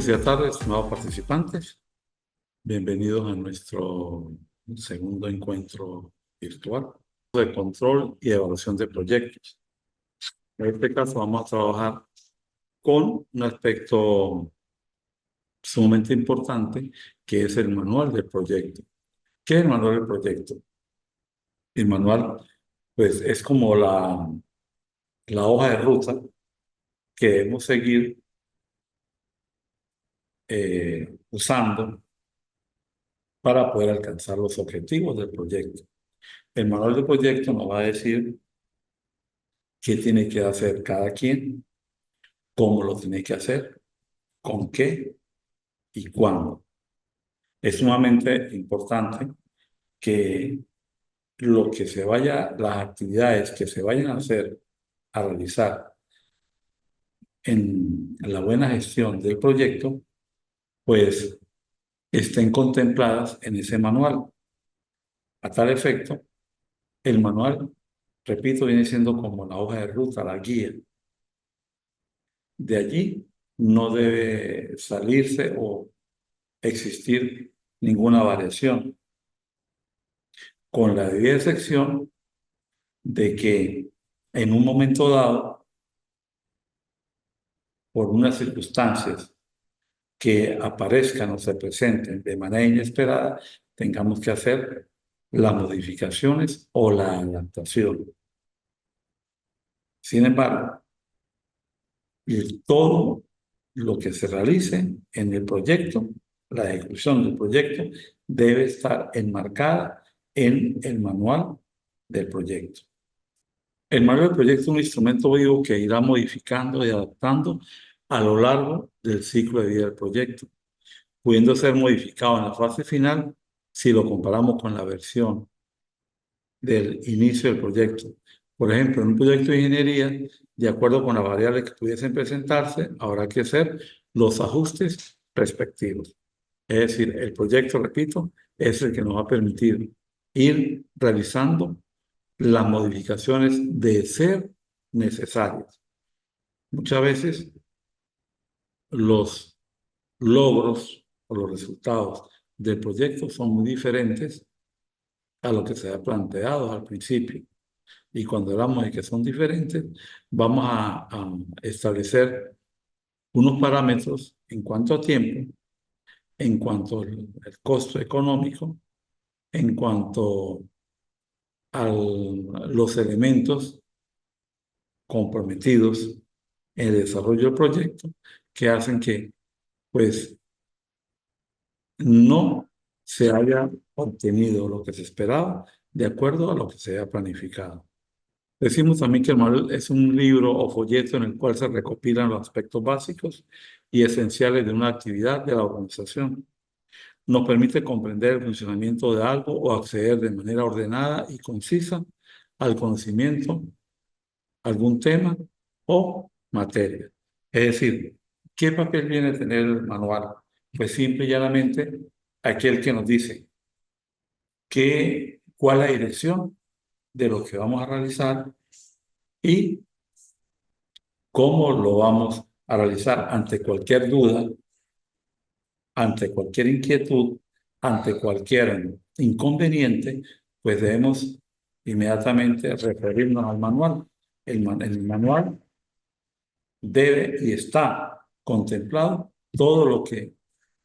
noches y tardes, estimados participantes. Bienvenidos a nuestro segundo encuentro virtual de control y evaluación de proyectos. En este caso vamos a trabajar con un aspecto sumamente importante que es el manual del proyecto. ¿Qué es el manual del proyecto? El manual, pues, es como la hoja de ruta que debemos seguir usando para poder alcanzar los objetivos del proyecto. El manual de proyecto nos va a decir qué tiene que hacer cada quien, cómo lo tiene que hacer, con qué y cuándo. Es sumamente importante que las actividades que se vayan a hacer, a realizar en la buena gestión del proyecto, pues estén contempladas en ese manual. A tal efecto, el manual, repito, viene siendo como la hoja de ruta, la guía. De allí no debe salirse o existir ninguna variación, con la debida excepción de que en un momento dado, por unas circunstancias que aparezcan o se presenten de manera inesperada, tengamos que hacer las modificaciones o la adaptación. Sin embargo, todo lo que se realice en el proyecto, la ejecución del proyecto, debe estar enmarcada en el manual del proyecto. El manual del proyecto es un instrumento vivo que irá modificando y adaptando a lo largo del ciclo de vida del proyecto, pudiendo ser modificado en la fase final si lo comparamos con la versión del inicio del proyecto. Por ejemplo, en un proyecto de ingeniería, de acuerdo con las variables que pudiesen presentarse, habrá que hacer los ajustes respectivos. Es decir, el proyecto, repito, es el que nos va a permitir ir realizando las modificaciones de ser necesarias. Muchas veces los logros o los resultados del proyecto son muy diferentes a lo que se ha planteado al principio. Y cuando hablamos de que son diferentes, vamos a establecer unos parámetros en cuanto a tiempo, en cuanto al costo económico, en cuanto a los elementos comprometidos en el desarrollo del proyecto, que hacen que, pues, no se haya obtenido lo que se esperaba de acuerdo a lo que se había planificado. Decimos también que el manual es un libro o folleto en el cual se recopilan los aspectos básicos y esenciales de una actividad de la organización. Nos permite comprender el funcionamiento de algo o acceder de manera ordenada y concisa al conocimiento, algún tema o materia. Es decir, ¿qué papel viene a tener el manual? Pues simple y llanamente aquel que nos dice cuál es la dirección de lo que vamos a realizar y cómo lo vamos a realizar ante cualquier duda, ante cualquier inquietud, ante cualquier inconveniente, pues debemos inmediatamente referirnos al manual. El manual debe y está contemplado todo lo que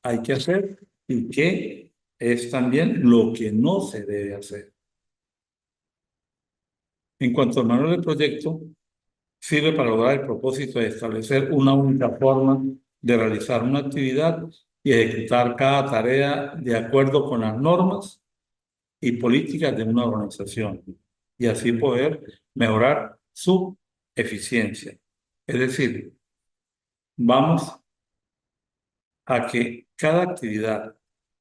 hay que hacer y que es también lo que no se debe hacer. En cuanto al manual del proyecto, sirve para lograr el propósito de establecer una única forma de realizar una actividad y ejecutar cada tarea de acuerdo con las normas y políticas de una organización y así poder mejorar su eficiencia. Es decir, vamos a que cada actividad,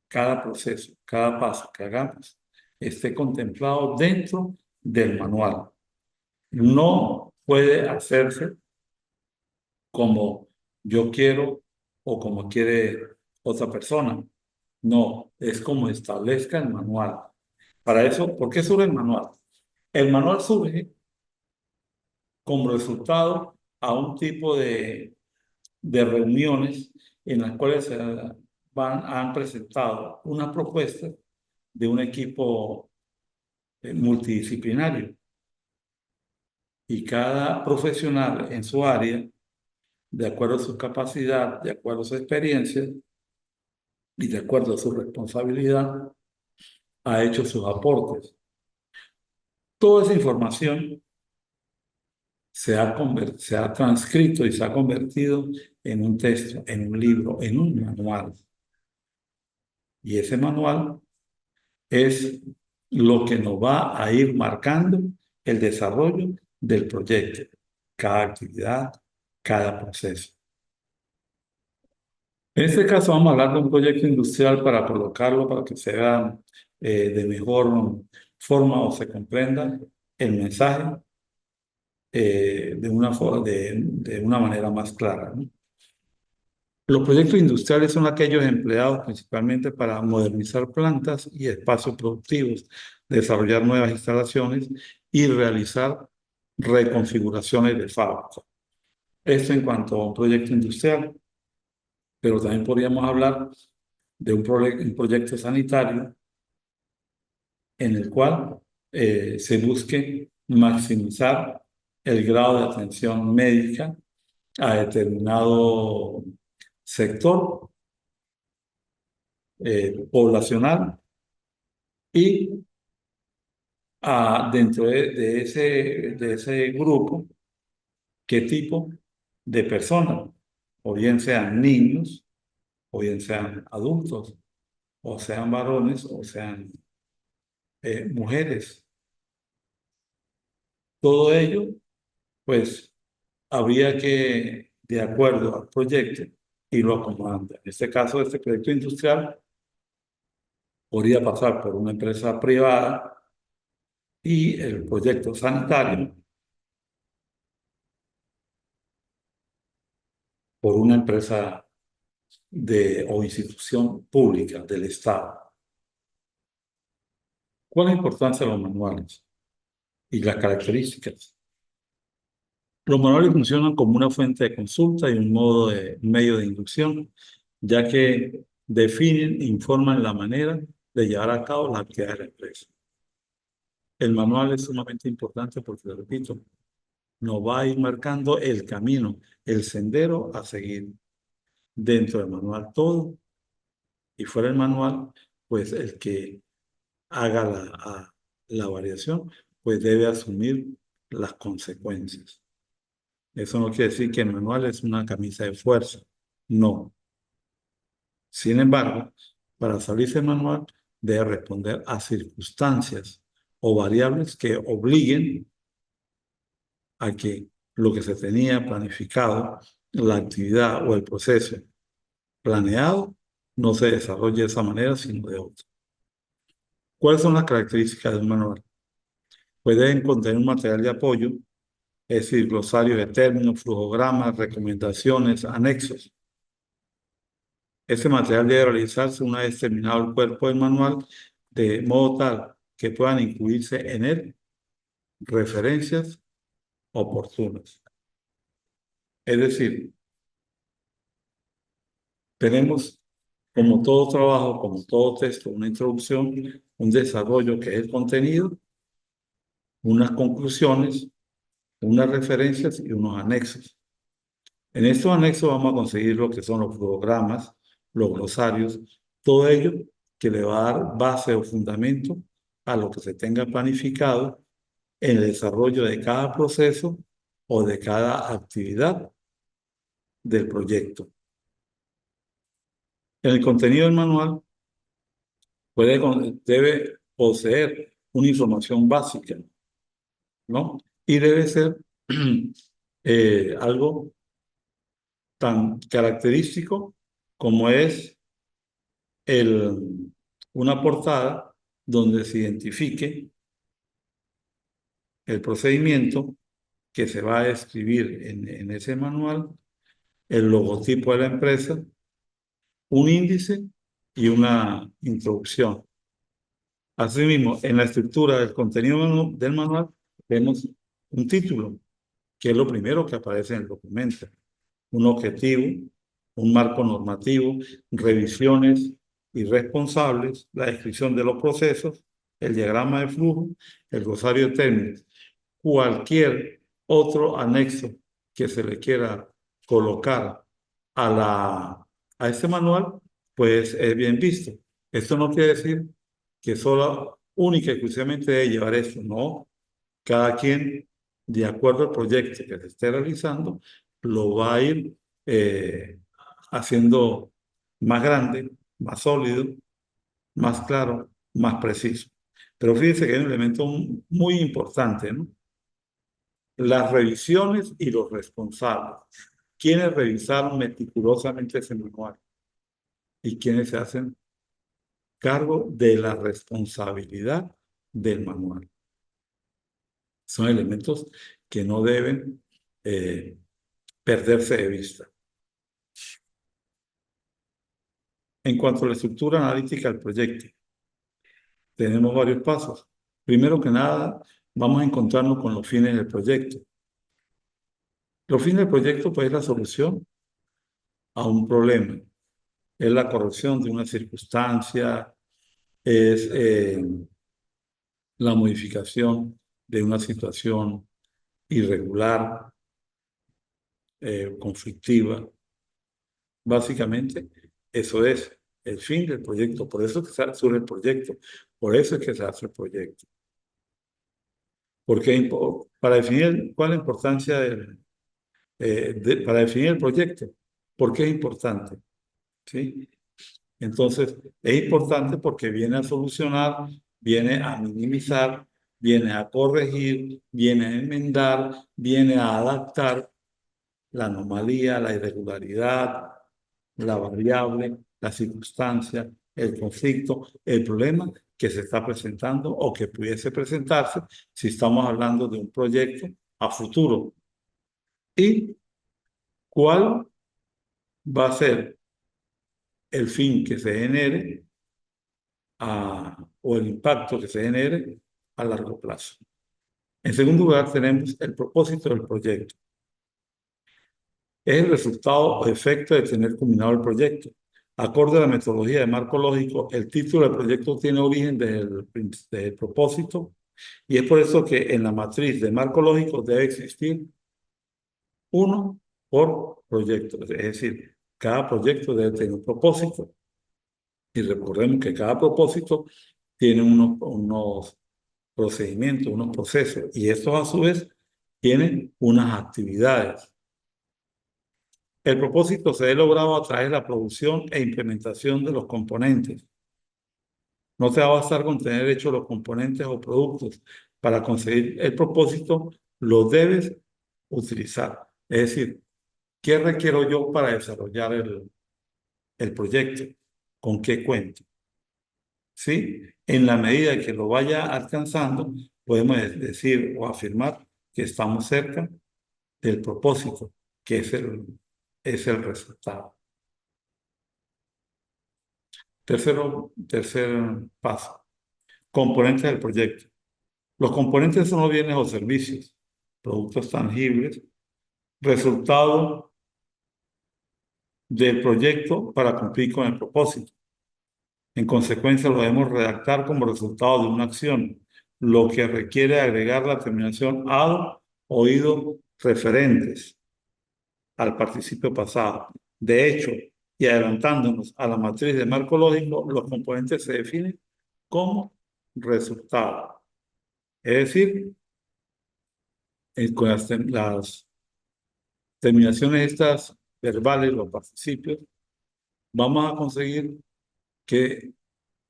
cada proceso, cada paso que hagamos esté contemplado dentro del manual. No puede hacerse como yo quiero o como quiere otra persona. No, es como establezca el manual. Para eso, ¿por qué surge el manual? El manual surge como resultado a un tipo de reuniones en las cuales han presentado una propuesta de un equipo multidisciplinario y cada profesional en su área, de acuerdo a su capacidad, de acuerdo a su experiencia y de acuerdo a su responsabilidad, ha hecho sus aportes. Toda esa información se ha transcrito y se ha convertido en un texto, en un libro, en un manual. Y ese manual es lo que nos va a ir marcando el desarrollo del proyecto, cada actividad, cada proceso. En este caso vamos a hablar de un proyecto industrial para colocarlo, para que se vea de mejor forma o se comprenda el mensaje de una manera más clara, ¿no? Los proyectos industriales son aquellos empleados principalmente para modernizar plantas y espacios productivos, desarrollar nuevas instalaciones y realizar reconfiguraciones de fábricas. Esto en cuanto a un proyecto industrial, pero también podríamos hablar de un proyecto sanitario en el cual se busque maximizar el grado de atención médica a determinado sector poblacional y dentro de ese grupo, qué tipo de personas, o bien sean niños, o bien sean adultos, o sean varones, o sean mujeres. Todo ello, pues, habría que, de acuerdo al proyecto, irlo acomodando. En este caso, este proyecto industrial podría pasar por una empresa privada y el proyecto sanitario por una empresa o institución pública del Estado. ¿Cuál es la importancia de los manuales y las características? Los manuales funcionan como una fuente de consulta y un medio de inducción, ya que definen e informan la manera de llevar a cabo las actividades de la empresa. El manual es sumamente importante porque, repito, nos va a ir marcando el camino, el sendero a seguir. Dentro del manual todo y fuera del manual, pues el que haga la variación, pues debe asumir las consecuencias. Eso no quiere decir que el manual es una camisa de fuerza. No. Sin embargo, para salirse del manual, debe responder a circunstancias o variables que obliguen a que lo que se tenía planificado, la actividad o el proceso planeado, no se desarrolle de esa manera, sino de otra. ¿Cuáles son las características de un manual? Pues deben contener un material de apoyo, es decir, glosario de términos, flujogramas, recomendaciones, anexos. Ese material debe realizarse una vez terminado el cuerpo del manual, de modo tal que puedan incluirse en él referencias oportunas. Es decir, tenemos como todo trabajo, como todo texto, una introducción, un desarrollo que es el contenido, unas conclusiones, unas referencias y unos anexos. En estos anexos vamos a conseguir lo que son los programas, los glosarios, todo ello que le va a dar base o fundamento a lo que se tenga planificado en el desarrollo de cada proceso o de cada actividad del proyecto. En el contenido del manual debe poseer una información básica, ¿no? Y debe ser algo tan característico como es una portada donde se identifique el procedimiento que se va a escribir en ese manual, el logotipo de la empresa, un índice y una introducción. Asimismo, en la estructura del contenido del manual vemos un título, que es lo primero que aparece en el documento, un objetivo, un marco normativo, revisiones y responsables, la descripción de los procesos, el diagrama de flujo, el glosario de términos, cualquier otro anexo que se le quiera colocar a este manual, pues es bien visto. Esto no quiere decir que solo, única y exclusivamente debe llevar esto, no. Cada quien, de acuerdo al proyecto que se esté realizando, lo va a ir eh, haciendo más grande, más sólido, más claro, más preciso. Pero fíjense que hay un elemento muy importante, ¿no? Las revisiones y los responsables. ¿Quiénes revisaron meticulosamente ese manual? ¿Y quiénes se hacen cargo de la responsabilidad del manual? Son elementos que no deben perderse de vista. En cuanto a la estructura analítica del proyecto, tenemos varios pasos. Primero que nada, vamos a encontrarnos con los fines del proyecto. Los fines del proyecto, pues, es la solución a un problema, es la corrección de una circunstancia, es la modificación de una situación irregular, conflictiva. Básicamente, eso es el fin del proyecto. Por eso es que surge el proyecto. Por eso es que se hace el proyecto. Porque para definir cuál es la importancia para definir el proyecto, ¿por qué es importante? ¿Sí? Entonces, es importante porque viene a solucionar, viene a minimizar, viene a corregir, viene a enmendar, viene a adaptar la anomalía, la irregularidad, la variable, la circunstancia, el conflicto, el problema que se está presentando o que pudiese presentarse si estamos hablando de un proyecto a futuro. ¿Y cuál va a ser el fin que se genere o el impacto que se genere a largo plazo? En segundo lugar, tenemos el propósito del proyecto. Es el resultado o efecto de tener culminado el proyecto. Acorde a la metodología de marco lógico, el título del proyecto tiene origen desde el propósito, y es por eso que en la matriz de marco lógico debe existir uno por proyecto. Es decir, cada proyecto debe tener un propósito, y recordemos que cada propósito tiene unos procedimientos, unos procesos, y estos a su vez tienen unas actividades. El propósito se ha logrado a través de la producción e implementación de los componentes. No te va a bastar con tener hechos los componentes o productos. Para conseguir el propósito, lo debes utilizar. Es decir, ¿qué requiero yo para desarrollar el proyecto? ¿Con qué cuento? ¿Sí? En la medida que lo vaya alcanzando, podemos decir o afirmar que estamos cerca del propósito, que es el resultado. Tercer paso, componentes del proyecto. Los componentes son los bienes o servicios, productos tangibles, resultado del proyecto para cumplir con el propósito. En consecuencia, lo debemos redactar como resultado de una acción, lo que requiere agregar la terminación ad, oído, referentes al participio pasado. De hecho, y adelantándonos a la matriz de marco lógico, los componentes se definen como resultado. Es decir, con las terminaciones estas verbales, los participios, vamos a conseguir que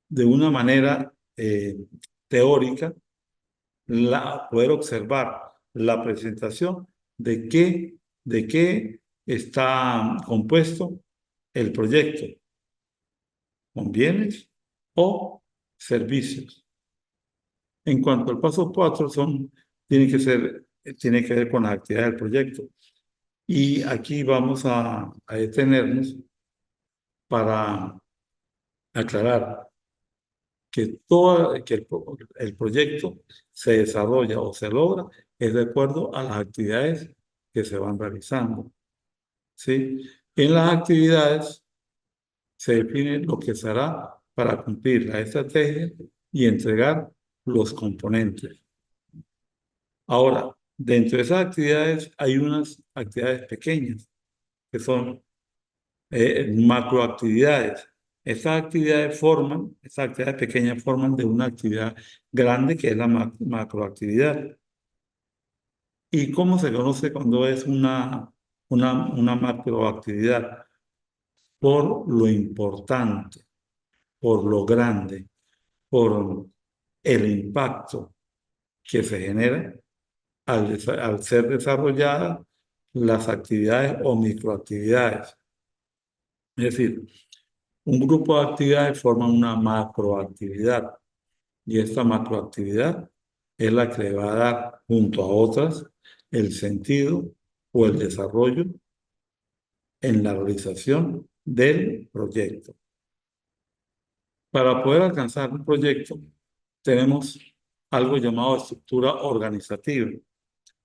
de una manera teórica poder observar la presentación de qué está compuesto el proyecto, con bienes o servicios. En cuanto al paso 4, tiene que ver con las actividades del proyecto. Y aquí vamos a detenernos para aclarar que el proyecto se desarrolla o se logra es de acuerdo a las actividades que se van realizando, ¿sí? En las actividades se define lo que se hará para cumplir la estrategia y entregar los componentes. Ahora, dentro de esas actividades hay unas actividades pequeñas que son macroactividades. Estas actividades pequeñas forman de una actividad grande que es la macroactividad. ¿Y cómo se conoce cuando es una macroactividad? Por lo importante, por lo grande, por el impacto que se genera al ser desarrolladas las actividades o microactividades. Es decir, un grupo de actividades forma una macroactividad y esta macroactividad es la que le va a dar, junto a otras, el sentido o el desarrollo en la realización del proyecto. Para poder alcanzar un proyecto, tenemos algo llamado estructura organizativa,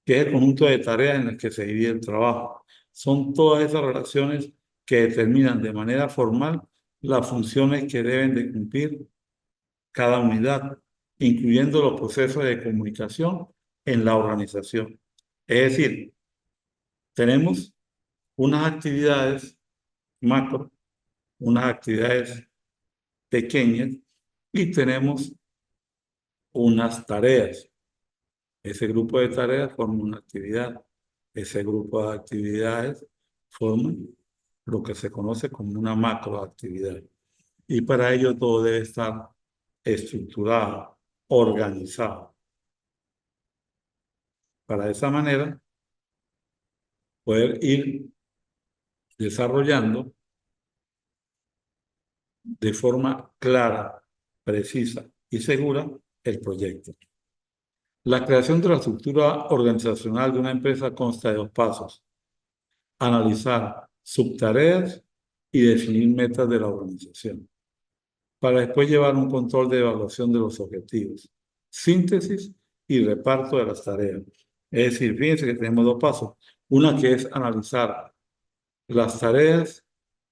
que es el conjunto de tareas en las que se divide el trabajo. Son todas esas relaciones que determinan de manera formal las funciones que deben de cumplir cada unidad, incluyendo los procesos de comunicación en la organización. Es decir, tenemos unas actividades macro, unas actividades pequeñas y tenemos unas tareas. Ese grupo de tareas forma una actividad. Ese grupo de actividades forma lo que se conoce como una macroactividad. Y para ello todo debe estar estructurado, organizado. Para de esa manera poder ir desarrollando de forma clara, precisa y segura el proyecto. La creación de la estructura organizacional de una empresa consta de dos pasos: analizar subtareas y definir metas de la organización, para después llevar un control de evaluación de los objetivos, síntesis y reparto de las tareas. Es decir, fíjense que tenemos dos pasos. Una que es analizar las tareas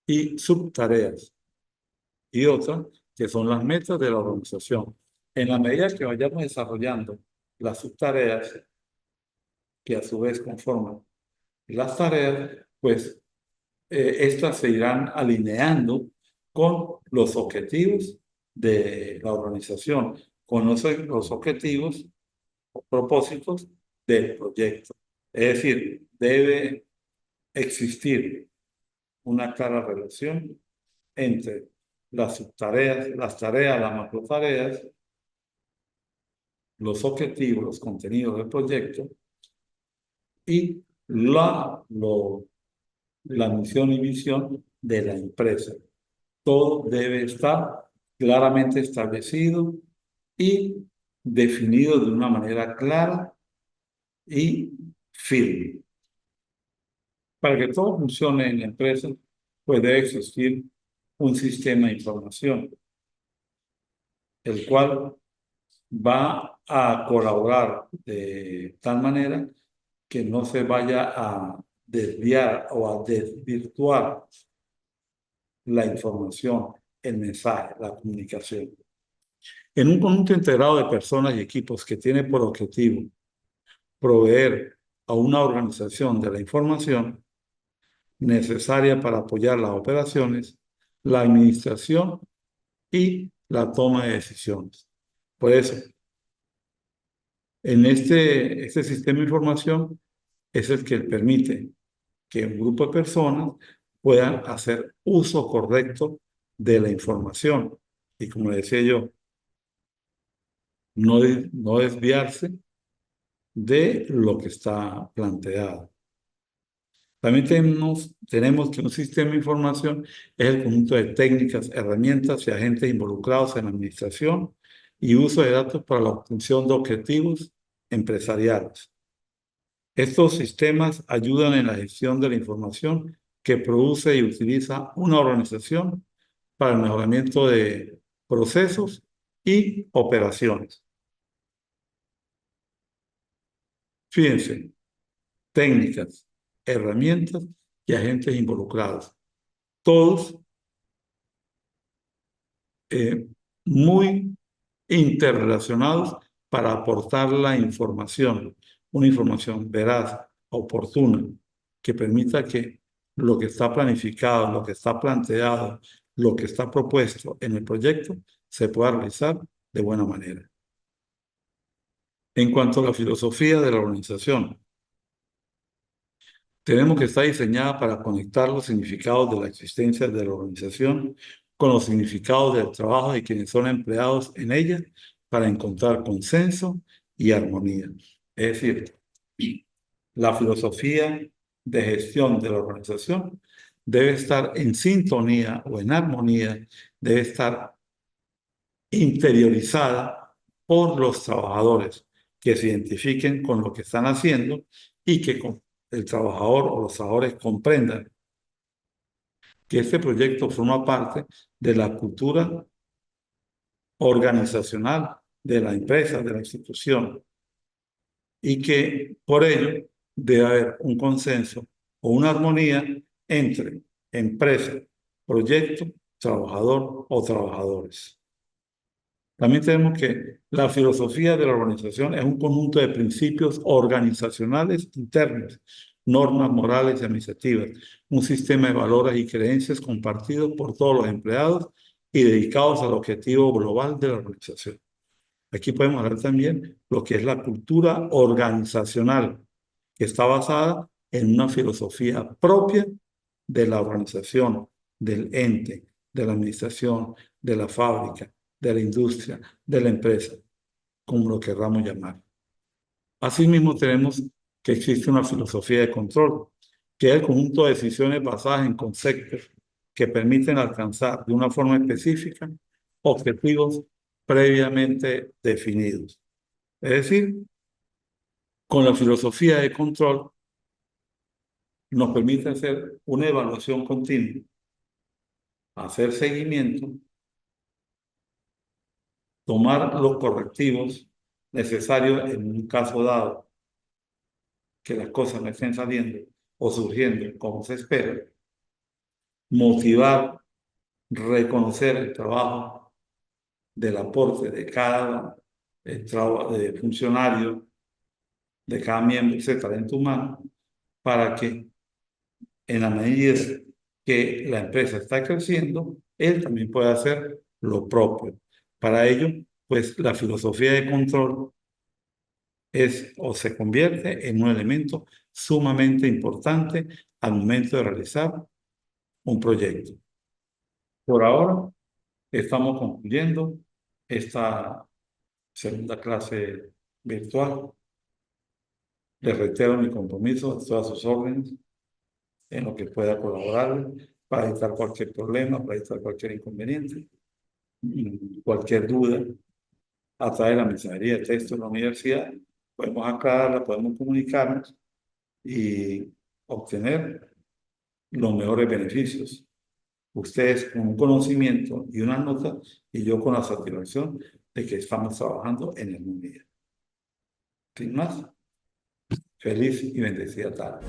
y subtareas, y otra que son las metas de la organización. En la medida que vayamos desarrollando las subtareas, que a su vez conforman las tareas, pues estas se irán alineando con los objetivos de la organización, con los objetivos o propósitos del proyecto. Es decir, debe existir una clara relación entre las subtareas, las tareas, las macrotareas, los objetivos, los contenidos del proyecto y la misión y visión de la empresa. Todo debe estar claramente establecido y definido de una manera clara y firme. Para que todo funcione en la empresa, pues debe existir un sistema de información, el cual va a colaborar de tal manera que no se vaya a desviar o a desvirtuar la información, el mensaje, la comunicación. En un conjunto integrado de personas y equipos que tiene por objetivo proveer a una organización de la información necesaria para apoyar las operaciones, la administración y la toma de decisiones. Por eso, en este sistema de información es el que permite que un grupo de personas puedan hacer uso correcto de la información. Y como decía yo, no desviarse de lo que está planteado. También tenemos que un sistema de información es el conjunto de técnicas, herramientas y agentes involucrados en la administración y uso de datos para la obtención de objetivos empresariales. Estos sistemas ayudan en la gestión de la información que produce y utiliza una organización para el mejoramiento de procesos y operaciones. Fíjense, técnicas, herramientas y agentes involucrados. Todos muy interrelacionados para aportar la información, una información veraz, oportuna, que permita que lo que está planificado, lo que está planteado, lo que está propuesto en el proyecto se pueda realizar de buena manera. En cuanto a la filosofía de la organización, tenemos que estar diseñada para conectar los significados de la existencia de la organización con los significados del trabajo de quienes son empleados en ella para encontrar consenso y armonía. Es decir, la filosofía de gestión de la organización debe estar en sintonía o en armonía, debe estar interiorizada por los trabajadores que se identifiquen con lo que están haciendo y que el trabajador o los trabajadores comprendan que este proyecto forma parte de la cultura organizacional de la empresa, de la institución, y que por ello debe haber un consenso o una armonía entre empresa, proyecto, trabajador o trabajadores. También tenemos que la filosofía de la organización es un conjunto de principios organizacionales internos, normas morales y administrativas, un sistema de valores y creencias compartidos por todos los empleados y dedicados al objetivo global de la organización. Aquí podemos hablar también lo que es la cultura organizacional, que está basada en una filosofía propia de la organización, del ente, de la administración, de la fábrica, de la industria, de la empresa, como lo querramos llamar. Asimismo, tenemos que existe una filosofía de control, que es el conjunto de decisiones basadas en conceptos que permiten alcanzar de una forma específica objetivos previamente definidos. Es decir, con la filosofía de control nos permite hacer una evaluación continua, hacer seguimiento, tomar los correctivos necesarios en un caso dado que las cosas no estén saliendo o surgiendo como se espera, motivar, reconocer el trabajo del aporte de cada de funcionario, de cada miembro, ese talento humano, para que en la medida que la empresa está creciendo, él también puede hacer lo propio. Para ello, pues la filosofía de control es o se convierte en un elemento sumamente importante al momento de realizar un proyecto. Por ahora, estamos concluyendo esta segunda clase virtual. Les reitero mi compromiso a todas sus órdenes en lo que pueda colaborar para evitar cualquier problema, para evitar cualquier inconveniente, cualquier duda a través de la mensajería de texto de la universidad. Podemos aclararla, podemos comunicarnos y obtener los mejores beneficios. Ustedes con un conocimiento y una nota y yo con la satisfacción de que estamos trabajando en el mundo. Sin más, feliz y bendecida tarde.